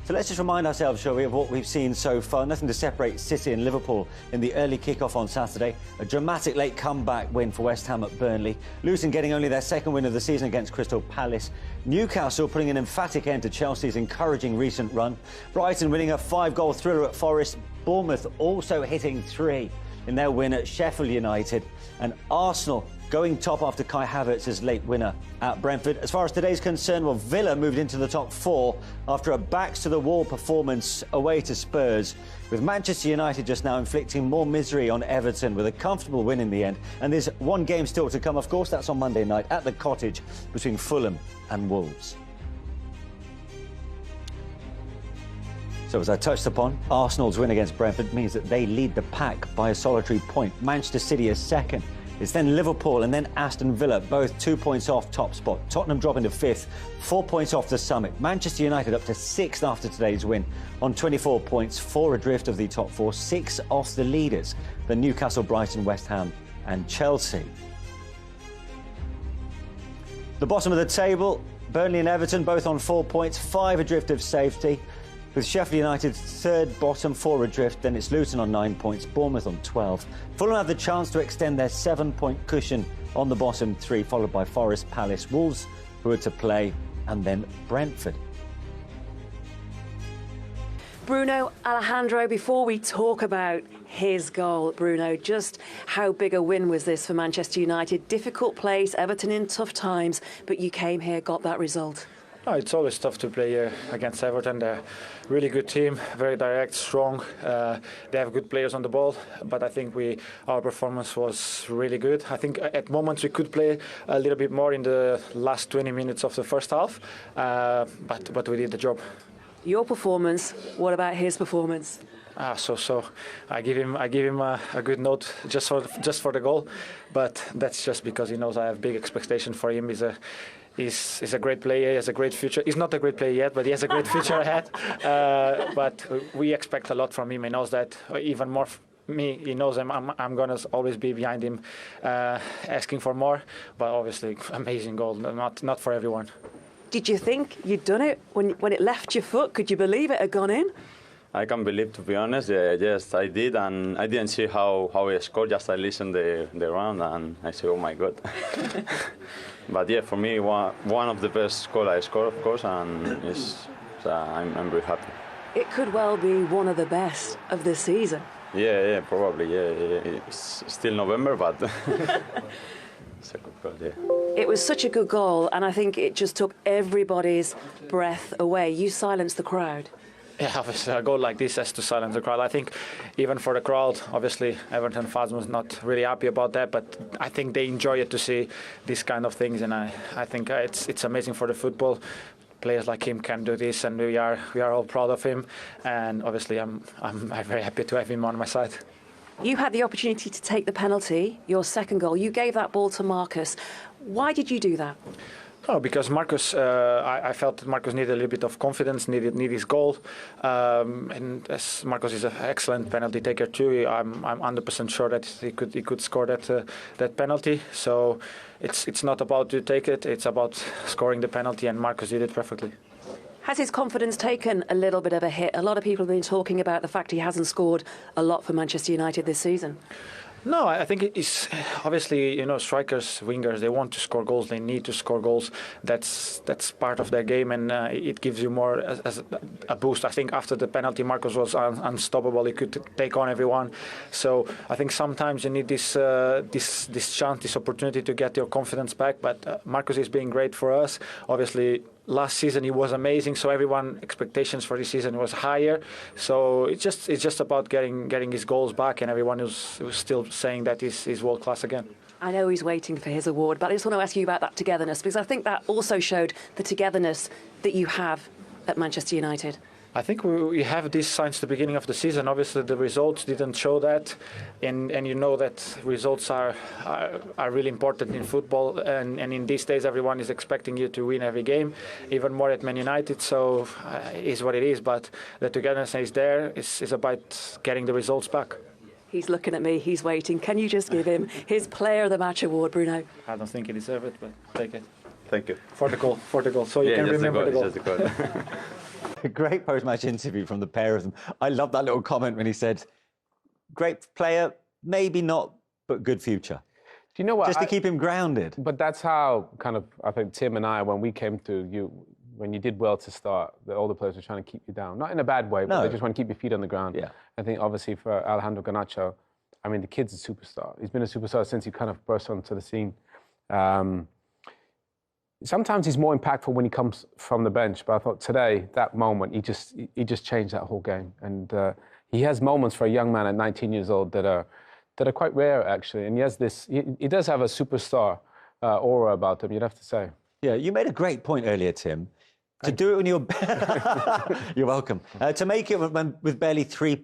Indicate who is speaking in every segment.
Speaker 1: So let's just remind ourselves, shall we, of what we've seen so far. Nothing to separate City and Liverpool in the early kick-off on Saturday. A dramatic late comeback win for West Ham at Burnley. Luton getting only their second win of the season against Crystal Palace. Newcastle putting an emphatic end to Chelsea's encouraging recent run. Brighton winning a 5-goal thriller at Forest. Bournemouth also hitting 3 in their win at Sheffield United. And Arsenal going top after Kai Havertz's late winner at Brentford. As far as today's concerned, well, Villa moved into the top 4 after a backs-to-the-wall performance away to Spurs, with Manchester United just now inflicting more misery on Everton with a comfortable win in the end. And there's one game still to come, of course. That's on Monday night at the Cottage between Fulham and Wolves. So as I touched upon, Arsenal's win against Brentford means that they lead the pack by a solitary point. Manchester City is second. It's then Liverpool and then Aston Villa, both 2 points off top spot. Tottenham dropping to 5th, 4 points off the summit. Manchester United up to 6th after today's win on 24 points, 4 adrift of the top 4, 6 off the leaders, the Newcastle, Brighton, West Ham and Chelsea. The bottom of the table, Burnley and Everton both on 4 points, 5 adrift of safety. With Sheffield United third bottom, 4 adrift, then it's Luton on 9 points, Bournemouth on 12. Fulham have the chance to extend their 7-point cushion on the bottom 3, followed by Forest, Palace, Wolves, who are to play, and then Brentford.
Speaker 2: Bruno, Alejandro, before we talk about his goal, Bruno, just how big a win was this for Manchester United? Difficult place, Everton in tough times, but you came here, got that result.
Speaker 3: No, it's always tough to play against Everton. They're a really good team, very direct, strong. They have good players on the ball, but I think our performance was really good. I think at moments we could play a little bit more in the last 20 minutes of the first half, but we did the job.
Speaker 2: Your performance, what about his performance?
Speaker 3: So I give him a good note just for the goal, but that's just because he knows I have big expectations for him. He's a great player, he has a great future. He's not a great player yet, but he has a great future ahead. But we expect a lot from him. He knows that. Even more me, he knows I'm going to always be behind him, asking for more. But obviously, amazing goal, not for everyone.
Speaker 2: Did you think you'd done it when it left your foot? Could you believe it had gone in?
Speaker 4: I can't believe, to be honest. Yes, I did, and I didn't see how I scored. Just I listened the round, and I said, "Oh my God!" But yeah, for me, one of the best goals I scored, of course, and I'm very happy.
Speaker 2: It could well be one of the best of this season.
Speaker 4: Yeah, probably. Yeah. It's still November, but it's a good goal. Yeah.
Speaker 2: It was such a good goal, and I think it just took everybody's breath away. You silenced the crowd.
Speaker 3: Yeah, obviously a goal like this has to silence the crowd. I think even for the crowd, obviously Everton fans was not really happy about that, but I think they enjoy it to see these kind of things, and I think it's amazing for the football. Players like him can do this, and we are all proud of him, and obviously I'm very happy to have him on my side.
Speaker 2: You had the opportunity to take the penalty, your second goal. You gave that ball to Marcus. Why did you do that?
Speaker 3: No, because Marcus, I felt that Marcus needed a little bit of confidence, needed his goal, and as Marcus is an excellent penalty taker too, I'm 100% sure that he could score that penalty. So it's not about to take it; it's about scoring the penalty, and Marcus did it perfectly.
Speaker 2: Has his confidence taken a little bit of a hit? A lot of people have been talking about the fact he hasn't scored a lot for Manchester United this season.
Speaker 3: No, I think it's obviously, strikers, wingers, they want to score goals, they need to score goals. That's part of their game, and it gives you more as a boost. I think after the penalty, Marcus was unstoppable. He could take on everyone. So I think sometimes you need this chance, this opportunity to get your confidence back. But Marcus is being great for us. Obviously, last season he was amazing, so everyone expectations for this season was higher. So it's just about getting his goals back, and everyone who's still saying that he's world class again.
Speaker 2: I know he's waiting for his award, but I just want to ask you about that togetherness, because I think that also showed the togetherness that you have at Manchester United.
Speaker 3: I think we have this since the beginning of the season. Obviously, the results didn't show that, and you know that results are really important in football. And in these days, everyone is expecting you to win every game, even more at Man United. So it is what it is. But the togetherness is there. It's about getting the results back.
Speaker 2: He's looking at me. He's waiting. Can you just give him his Player of the Match award, Bruno?
Speaker 3: I don't think he deserves it, but take it.
Speaker 4: Thank you.
Speaker 3: For the goal. So you can remember the goal.
Speaker 1: a great post-match interview from the pair of them. I love that little comment when he said, great player, maybe not, but good future.
Speaker 5: Do you know what?
Speaker 1: Just to keep him grounded.
Speaker 5: But that's how kind of, I think, Tim and I, when we came to you, when you did well to start, all the players were trying to keep you down. Not in a bad way, but they just want to keep your feet on the ground. Yeah. I think, obviously, for Alejandro Garnacho, I mean, the kid's a superstar. He's been a superstar since he kind of burst onto the scene. Sometimes he's more impactful when he comes from the bench, but I thought today, that moment, he just changed that whole game. And he has moments for a young man at 19 years old that are quite rare, actually. And he has this, he does have a superstar aura about him, you'd have to say. Yeah,
Speaker 1: you made a great point earlier, Tim. To do it when you're... You're welcome. To make it with barely 3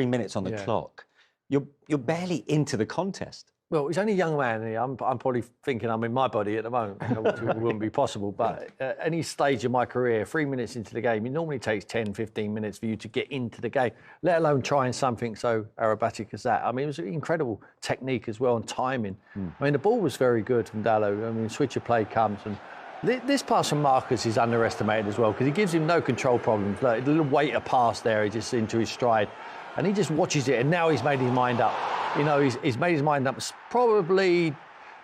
Speaker 1: minutes on the clock, you're barely into the contest.
Speaker 6: Well, he's only a young man. I'm probably thinking I'm in my body at the moment, which wouldn't be possible. But at any stage of my career, 3 minutes into the game, it normally takes 10, 15 minutes for you to get into the game, let alone trying something so aerobatic as that. I mean, it was an incredible technique as well and timing. I mean, the ball was very good from Dalot. I mean, switch of play comes. And this pass from Marcus is underestimated as well because he gives him no control problems. Like, a little waiter pass there, he just into his stride. And he just watches it, and now he's made his mind up. You know, he's made his mind up probably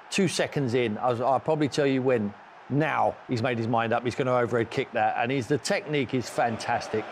Speaker 6: 2 seconds in. I'll probably tell you when. Now he's made his mind up. He's going to overhead kick that. And the technique is fantastic.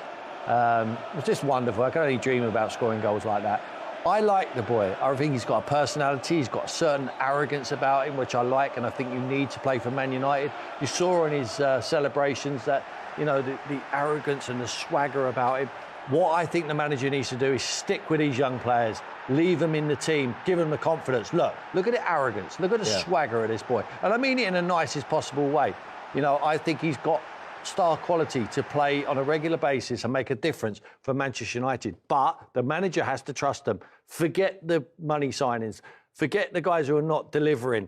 Speaker 6: It's just wonderful. I can only dream about scoring goals like that. I like the boy. I think he's got a personality. He's got a certain arrogance about him, which I like. And I think you need to play for Man United. You saw in his celebrations that, you know, the arrogance and the swagger about him. What I think the manager needs to do is stick with these young players, leave them in the team, give them the confidence. Look at the arrogance, look at the swagger of this boy. And I mean it in the nicest possible way. You know, I think he's got star quality to play on a regular basis and make a difference for Manchester United. But the manager has to trust them. Forget the money signings. Forget the guys who are not delivering.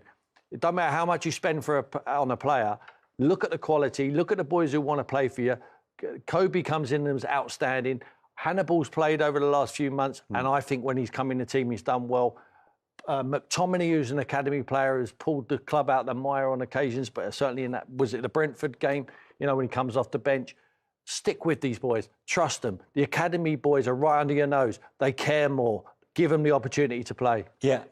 Speaker 6: It doesn't matter how much you spend on a player. Look at the quality, look at the boys who want to play for you. Kobe comes in and is outstanding. Hannibal's played over the last few months, and I think when he's come in the team, he's done well. McTominay, who's an academy player, has pulled the club out the mire on occasions, but certainly in that, was it the Brentford game, you know, when he comes off the bench. Stick with these boys. Trust them. The academy boys are right under your nose. They care more. Give them the opportunity to play. Yeah,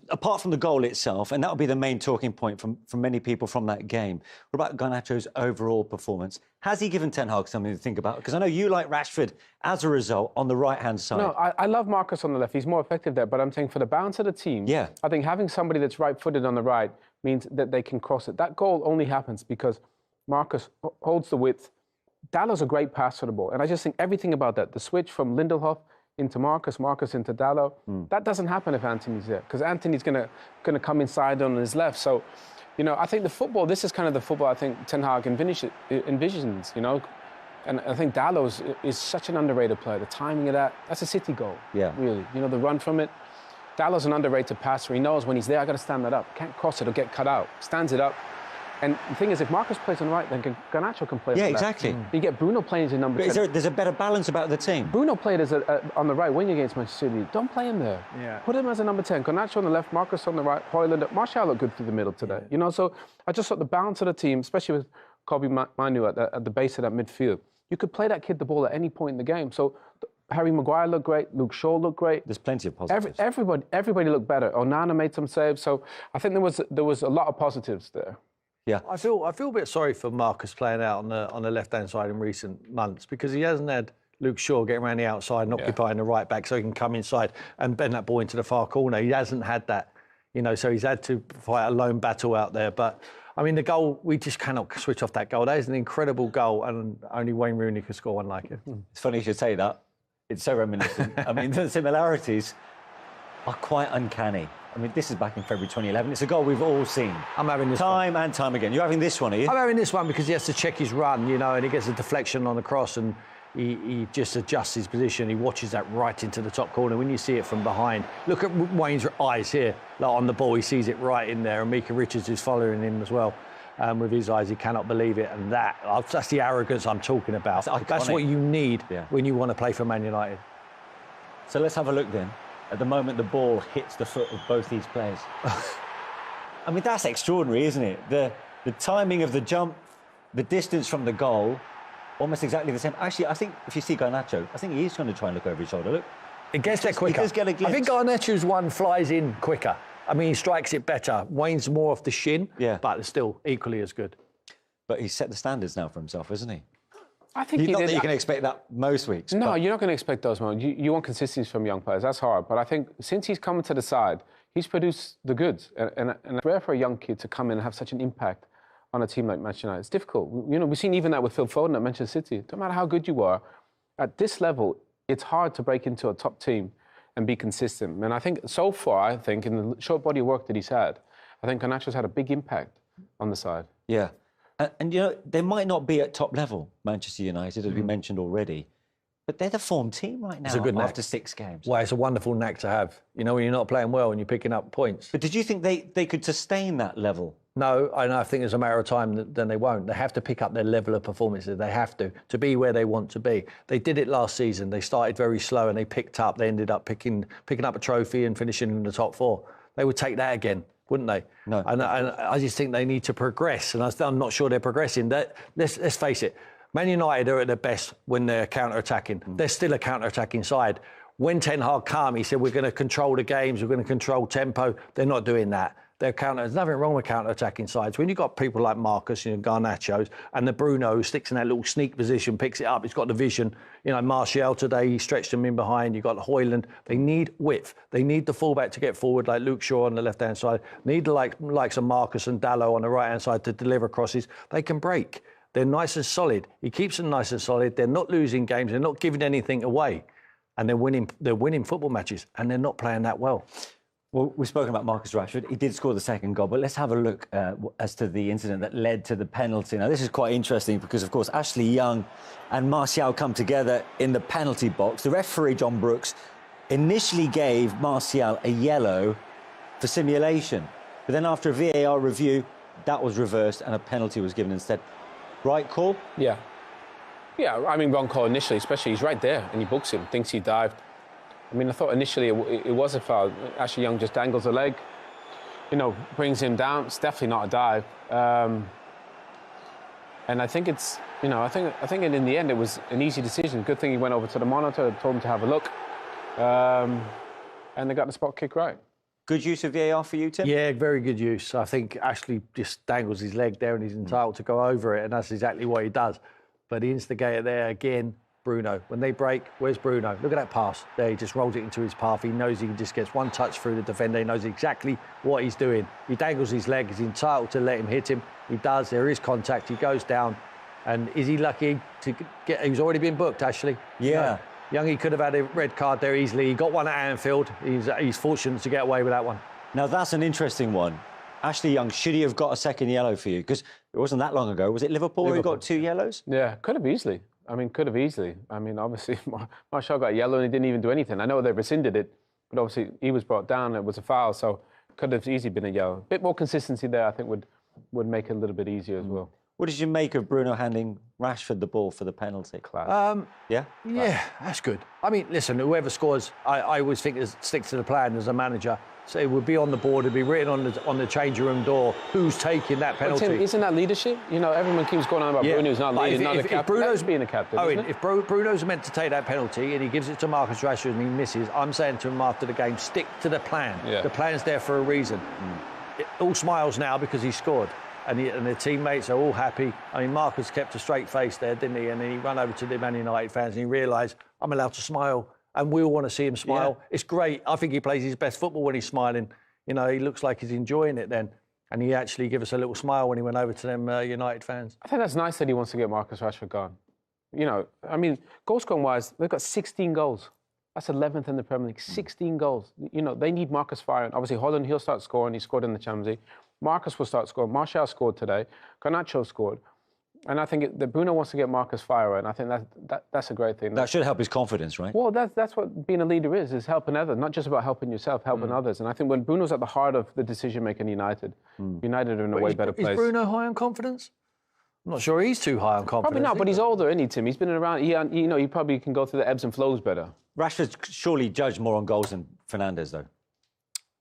Speaker 6: apart from the goal itself, and that'll be the main talking point from many people from that game. What about Garnacho's overall performance? Has he given Ten Hag something to think about? Because I know you like Rashford as a result on the right-hand side.
Speaker 5: No, I love Marcus on the left. He's more effective there. But I'm saying for the balance of the team, I think having somebody that's right-footed on the right means that they can cross it. That goal only happens because Marcus holds the width. Dalot's a great pass for the ball. And I just think everything about that, the switch from Lindelof into Marcus into Dalot, that doesn't happen if Anthony's there, because Anthony's going to come inside on his left. So, you know, I think the football, this is kind of the football I think Ten Hag envisions, you know. And I think Dalot is such an underrated player. The timing of that's a City goal, really. You know, the run from it. Dalot's an underrated passer. He knows when he's there, I got to stand that up. Can't cross it or get cut out. Stands it up. And the thing is, if Marcus plays on the right, then Garnacho can play on the left.
Speaker 1: Exactly.
Speaker 5: You get Bruno playing as a number 10.
Speaker 1: There's a better balance about the team.
Speaker 5: Bruno played as on the right wing against Manchester City. Don't play him there. Yeah. Put him as a number 10. Garnacho on the left, Marcus on the right, Højlund. Martial looked good through the middle today. You know, so I just thought the balance of the team, especially with Kobe Manu at the base of that midfield, you could play that kid the ball at any point in the game. So Harry Maguire looked great. Luke Shaw looked great.
Speaker 1: There's plenty of positives.
Speaker 5: Everybody looked better. Onana made some saves. So I think there was a lot of positives there.
Speaker 6: Yeah, I feel a bit sorry for Marcus playing out on the left-hand side in recent months because he hasn't had Luke Shaw getting around the outside and occupying the right back so he can come inside and bend that ball into the far corner. He hasn't had that, you know, so he's had to fight a lone battle out there. But, I mean, the goal, we just cannot switch off that goal. That is an incredible goal and only Wayne Rooney could score one like it.
Speaker 1: It's funny you should say that. It's so reminiscent. I mean, the similarities are quite uncanny. I mean, this is back in February 2011. It's a goal we've all seen.
Speaker 6: I'm having this
Speaker 1: time and time again. You're having this one, are you?
Speaker 6: I'm having this one because he has to check his run, you know, and he gets a deflection on the cross and he just adjusts his position. He watches that right into the top corner. When you see it from behind, look at Wayne's eyes here. Like on the ball, he sees it right in there. And Mika Richards is following him as well. With his eyes, he cannot believe it. And that's the arrogance I'm talking about. That's what you need when you want to play for Man United.
Speaker 1: So let's have a look then. At the moment, the ball hits the foot of both these players. I mean, that's extraordinary, isn't it? The timing of the jump, the distance from the goal, almost exactly the same. Actually, I think if you see Garnacho, I think he is going to try and look over his shoulder. Look.
Speaker 6: It gets there quicker.
Speaker 1: He does get a glimpse.
Speaker 6: I think Garnacho's one flies in quicker. I mean, he strikes it better. Wayne's more off the shin, but it's still equally as good.
Speaker 1: But he's set the standards now for himself, isn't he?
Speaker 5: I think
Speaker 1: not that you can expect that most weeks.
Speaker 5: No,
Speaker 1: but...
Speaker 5: you're not going to expect those moments. You want consistency from young players. That's hard. But I think since he's come to the side, he's produced the goods. And it's rare for a young kid to come in and have such an impact on a team like Manchester United. It's difficult. You know, we've seen even that with Phil Foden at Manchester City. No matter how good you are, at this level, it's hard to break into a top team and be consistent. And I think so far, in the short body of work that he's had, I think Garnacho's had a big impact on the side.
Speaker 1: Yeah. And you know, they might not be at top level, Manchester United, as we mentioned already, but they're the form team right now after 6 games.
Speaker 6: Well, it's a wonderful knack to have. You know, when you're not playing well and you're picking up points.
Speaker 1: But did you think they could sustain that level?
Speaker 6: No, I think it's a matter of time then they won't. They have to pick up their level of performances. They have to be where they want to be. They did it last season. They started very slow and they picked up. They ended up picking up a trophy and finishing in the top 4. They would take that again, wouldn't they?
Speaker 1: No.
Speaker 6: And I just think they need to progress, and I'm not sure they're progressing. Let's face it, Man United are at their best when they're counter-attacking. They're still a counter-attacking side. When Ten Hag came, he said, we're going to control the games, we're going to control tempo. They're not doing that. There's nothing wrong with counter-attacking sides. When you've got people like Marcus, Garnacho's, and the Bruno who sticks in that little sneak position, picks it up, he's got the vision. You know, Martial today, he stretched them in behind. You've got Højlund. They need width. They need the fullback to get forward, like Luke Shaw on the left-hand side. Need the likes of Marcus and Dalot on the right-hand side to deliver crosses. They can break. They're nice and solid. He keeps them nice and solid. They're not losing games. They're not giving anything away. And they're winning football matches, and they're not playing that well.
Speaker 1: Well, we've spoken about Marcus Rashford. He did score the second goal, but let's have a look as to the incident that led to the penalty. Now, this is quite interesting because, of course, Ashley Young and Martial come together in the penalty box. The referee, John Brooks, initially gave Martial a yellow for simulation. But then after a VAR review, that was reversed and a penalty was given instead. Right call?
Speaker 5: Yeah. Yeah, I mean, wrong call initially, especially he's right there and he books him, thinks he dived. I mean, I thought initially it was a foul. Ashley Young just dangles a leg, you know, brings him down. It's definitely not a dive. And I think it's, you know, I think in the end it was an easy decision. Good thing he went over to the monitor, told him to have a look, and they got the spot kick right.
Speaker 1: Good use of VAR for you, Tim?
Speaker 6: Yeah, very good use. I think Ashley just dangles his leg there and he's entitled to go over it, and that's exactly what he does. But the instigator there again, Bruno. When they break, where's Bruno? Look at that pass. There, he just rolls it into his path. He knows he just gets one touch through the defender. He knows exactly what he's doing. He dangles his leg. He's entitled to let him hit him. He does. There is contact. He goes down. And is he lucky to get... He's already been booked, actually.
Speaker 1: Yeah.
Speaker 6: No. Young, he could have had a red card there easily. He got one at Anfield. He's fortunate to get away with that one.
Speaker 1: Now, that's an interesting one. Ashley Young, should he have got a second yellow for you? Because it wasn't that long ago. Was it Liverpool where he got 2 yellows?
Speaker 5: Yeah, could have easily. I mean, could have easily. I mean, obviously, Martial got yellow and he didn't even do anything. I know they rescinded it, but obviously he was brought down. It was a foul, so could have easily been a yellow. A bit more consistency there, I think, would make it a little bit easier as well.
Speaker 1: What did you make of Bruno handing Rashford the ball for the penalty?
Speaker 5: Class.
Speaker 1: Yeah?
Speaker 6: Yeah, that's good. I mean, listen, whoever scores, I always think stick to the plan as a manager. So it would be on the board, it'd be written on the changing room door, who's taking that penalty.
Speaker 5: But Tim, isn't that leadership? You know, everyone keeps going on about Bruno's not leading, not the captain.
Speaker 6: Bruno's
Speaker 5: being a captain,
Speaker 6: if Bruno's meant to take that penalty and he gives it to Marcus Rashford and he misses, I'm saying to him after the game, stick to the plan.
Speaker 5: Yeah.
Speaker 6: The plan's there for a reason. All smiles now because he scored. And the teammates are all happy. I mean, Marcus kept a straight face there, didn't he? And then he ran over to the Man United fans and he realised, I'm allowed to smile. And we all want to see him smile. Yeah. It's great. I think he plays his best football when he's smiling. You know, he looks like he's enjoying it then. And he actually gave us a little smile when he went over to them United fans.
Speaker 5: I think that's nice that he wants to get Marcus Rashford gone. You know, I mean, goal-scoring-wise, they've got 16 goals. That's 11th in the Premier League, 16 goals. You know, they need Marcus firing. Obviously, Højlund, he'll start scoring. He scored in the Champions League. Marcus will start scoring. Martial scored today. Garnacho scored. And I think that Bruno wants to get Marcus firing. And I think that's a great thing.
Speaker 1: That should help his confidence, right?
Speaker 5: Well, that's what being a leader is helping others. Not just about helping yourself, helping others. And I think when Bruno's at the heart of the decision-making United, United are in a way better place.
Speaker 6: Is Bruno high on confidence? I'm not sure he's too high on confidence.
Speaker 5: Probably not, but he's older, isn't he, Tim? He's been around. He probably can go through the ebbs and flows better.
Speaker 1: Rashford's surely judged more on goals than Fernandes, though.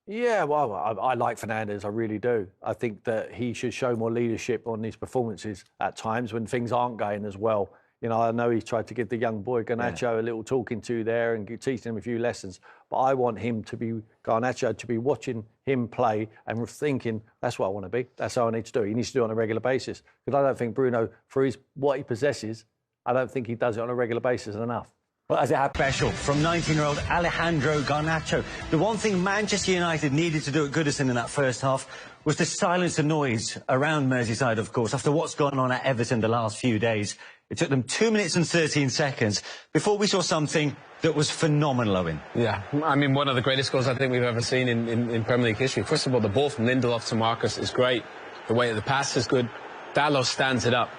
Speaker 6: Yeah, well, I like Fernandes, I really do. I think that he should show more leadership on his performances at times when things aren't going as well. You know, I know he tried to give the young boy Garnacho a little talking to there and teaching him a few lessons. But I want him to be, Garnacho, to be watching him play and thinking, that's what I want to be. That's how I need to do it. He needs to do it on a regular basis. Because I don't think Bruno, for what he possesses, I don't think he does it on a regular basis enough.
Speaker 1: Well, as it happened, special from 19-year-old Alejandro Garnacho. The one thing Manchester United needed to do at Goodison in that first half was to silence the noise around Merseyside, of course, after what's gone on at Everton the last few days. It took them 2 minutes and 13 seconds before we saw something that was phenomenal, Owen.
Speaker 5: Yeah, I mean, one of the greatest goals I think we've ever seen in Premier League history. First of all, the ball from Lindelof to Marcus is great. The way the pass is good. Dalot stands it up.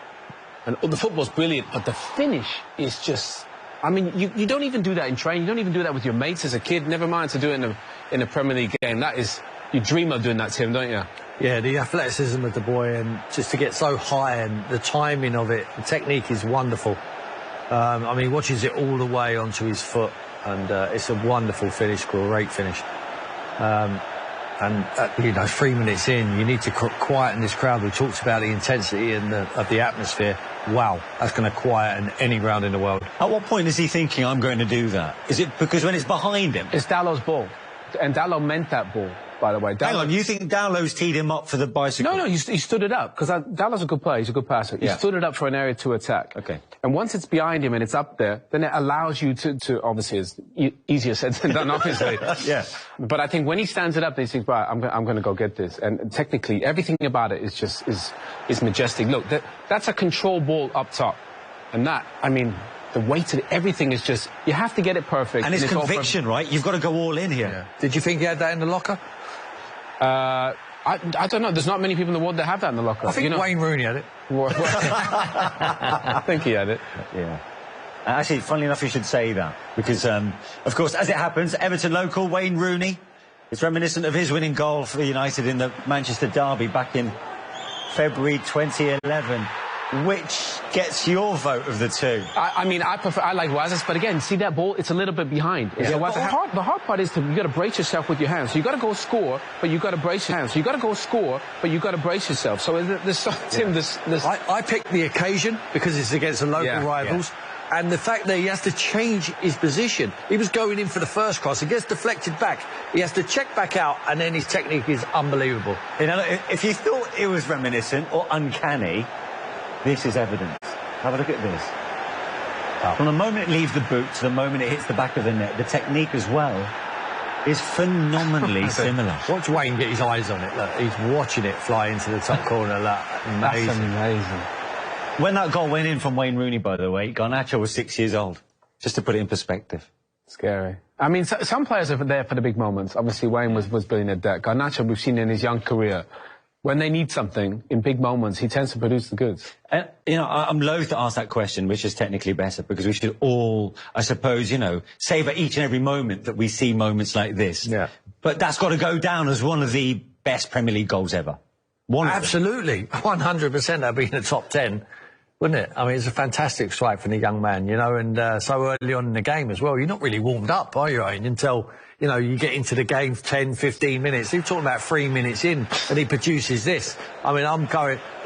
Speaker 5: And the football's brilliant, but the finish is just... I mean, you don't even do that in training. You don't even do that with your mates as a kid. Never mind to do it in a Premier League game. That is... You dream of doing that, Tim, don't you?
Speaker 6: Yeah, the athleticism of the boy and just to get so high and the timing of it, the technique is wonderful. I mean, he watches it all the way onto his foot and it's a wonderful finish, great finish. You know, 3 minutes in, you need to quieten this crowd. We talked about the intensity and of the atmosphere. Wow, that's going to quieten any ground in the world.
Speaker 1: At what point is he thinking, I'm going to do that? Is it because when it's behind him?
Speaker 5: It's Dalot's ball. And Dalot meant that ball, by the way.
Speaker 1: Hang on, you think Dalot's teed him up for the bicycle?
Speaker 5: No, he stood it up, because Dalot's a good player, he's a good passer. He stood it up for an area to attack.
Speaker 1: Okay.
Speaker 5: And once it's behind him and it's up there, then it allows you to obviously, it's easier said than done, obviously.
Speaker 1: Yeah.
Speaker 5: But I think when he stands it up, he thinks, right, I'm going to go get this. And technically, everything about it is majestic. Look, that's a control ball up top. And that, I mean... The weight of everything is just... You have to get it perfect.
Speaker 1: And it's conviction, right? You've got to go all in here.
Speaker 6: Yeah. Did you think he had that in the locker?
Speaker 5: I don't know. There's not many people in the world that have that in the locker.
Speaker 6: I think Wayne Rooney had it.
Speaker 5: I think he had it.
Speaker 1: Yeah. Actually, funnily enough, you should say that. Because, of course, as it happens, Everton local Wayne Rooney is reminiscent of his winning goal for United in the Manchester derby back in February 2011. Which gets your vote of the two?
Speaker 5: I mean, I like Waz's, but again, see that ball? It's a little bit behind. Yeah. So the hard part is you got to brace yourself with your hands. So you got to go score, but you got to brace your hands. So you got to go score, but you got to brace yourself. So Tim, this.
Speaker 6: I picked the occasion because it's against the local rivals. Yeah. And the fact that he has to change his position. He was going in for the first cross. It gets deflected back. He has to check back out, and then his technique is unbelievable.
Speaker 1: You know, if you thought it was reminiscent or uncanny, this is evidence. Have a look at this. From the moment it leaves the boot to the moment it hits the back of the net, the technique as well is phenomenally similar.
Speaker 6: Watch Wayne get his eyes on it. Look, he's watching it fly into the top corner. Look, amazing.
Speaker 5: That's amazing.
Speaker 1: When that goal went in from Wayne Rooney, by the way, Garnacho was 6 years old. Just to put it in perspective.
Speaker 5: Scary. I mean, some players are there for the big moments. Obviously, Wayne was brilliant at that. Garnacho, we've seen in his young career. When they need something, in big moments, he tends to produce the goods.
Speaker 1: And, you know, I'm loath to ask that question, which is technically better, because we should all, I suppose, you know, savour each and every moment that we see moments like this.
Speaker 6: Yeah.
Speaker 1: But that's got to go down as one of the best Premier League goals ever.
Speaker 6: Absolutely. 100% that'd be in the top 10, wouldn't it? I mean, it's a fantastic strike from the young man, you know, and so early on in the game as well. You're not really warmed up, are you, Owen, until... You know, you get into the game 10, 15 minutes. You're talking about 3 minutes in, and he produces this. I mean,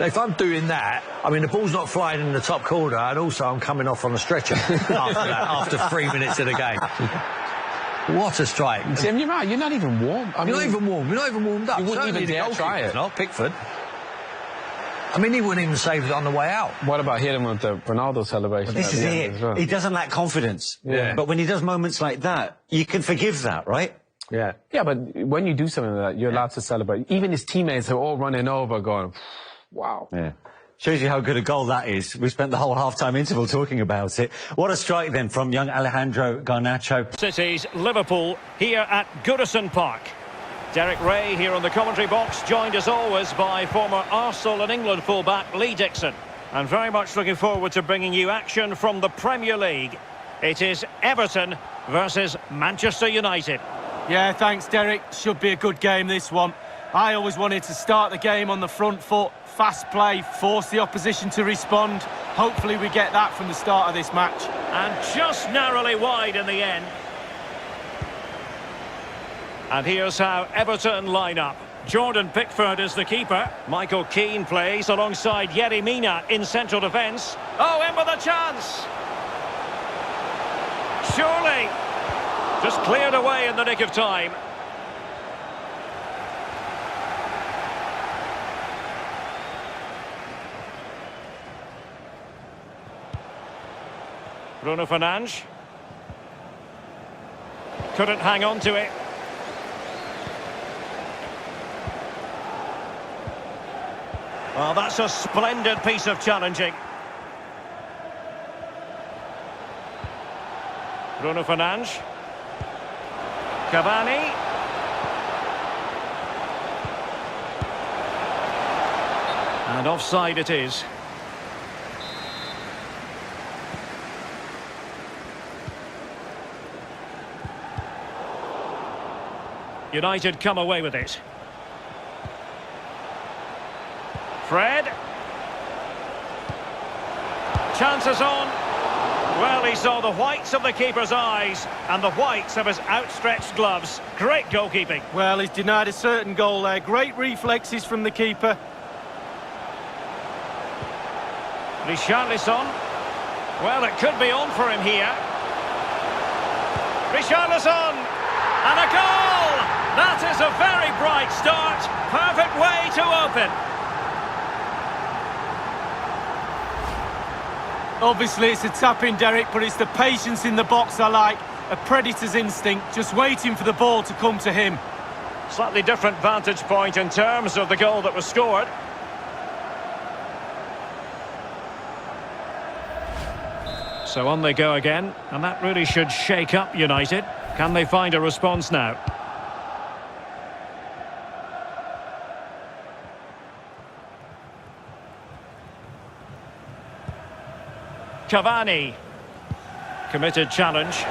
Speaker 6: if I'm doing that, I mean, the ball's not flying in the top corner, and also I'm coming off on a stretcher after 3 minutes of the game. What a strike.
Speaker 5: Tim, you're right. You're not even warm.
Speaker 6: You're not even warmed up.
Speaker 5: You wouldn't even dare try it.
Speaker 6: Not Pickford. I mean, he wouldn't even save it on the way out.
Speaker 5: What about hitting with the Ronaldo celebration?
Speaker 1: Well, this is it. Well. He doesn't lack confidence.
Speaker 5: Yeah.
Speaker 1: But when he does moments like that, you can forgive that, right?
Speaker 6: Yeah.
Speaker 5: Yeah, but when you do something like that, you're allowed to celebrate. Even his teammates are all running over going, wow.
Speaker 1: Yeah. Shows you how good a goal that is. We spent the whole half-time interval talking about it. What a strike, then, from young Alejandro Garnacho.
Speaker 7: City's Liverpool here at Goodison Park. Derek Ray here on the commentary box, joined as always by former Arsenal and England fullback Lee Dixon. And very much looking forward to bringing you action from the Premier League. It is Everton versus Manchester United.
Speaker 8: Yeah, thanks, Derek. Should be a good game, this one. I always wanted to start the game on the front foot, fast play, force the opposition to respond. Hopefully we get that from the start of this match.
Speaker 7: And just narrowly wide in the end. And here's how Everton line up. Jordan Pickford is the keeper. Michael Keane plays alongside Yerry Mina in central defence. Oh, in with a chance! Surely! Just cleared away in the nick of time. Bruno Fernandes. Couldn't hang on to it. Well, that's a splendid piece of challenging. Bruno Fernandes. Cavani. And offside it is. United come away with it. Fred. Chances on. Well, he saw the whites of the keeper's eyes and the whites of his outstretched gloves. Great goalkeeping.
Speaker 8: Well, he's denied a certain goal there. Great reflexes from the keeper.
Speaker 7: Richarlison. Well, it could be on for him here. Richarlison. And a goal! That is a very bright start. Perfect way to open.
Speaker 8: Obviously, it's a tap-in, Derek, but it's the patience in the box I like. A predator's instinct, just waiting for the ball to come to him.
Speaker 7: Slightly different vantage point in terms of the goal that was scored. So on they go again, and that really should shake up United. Can they find a response now? Cavani. Committed challenge.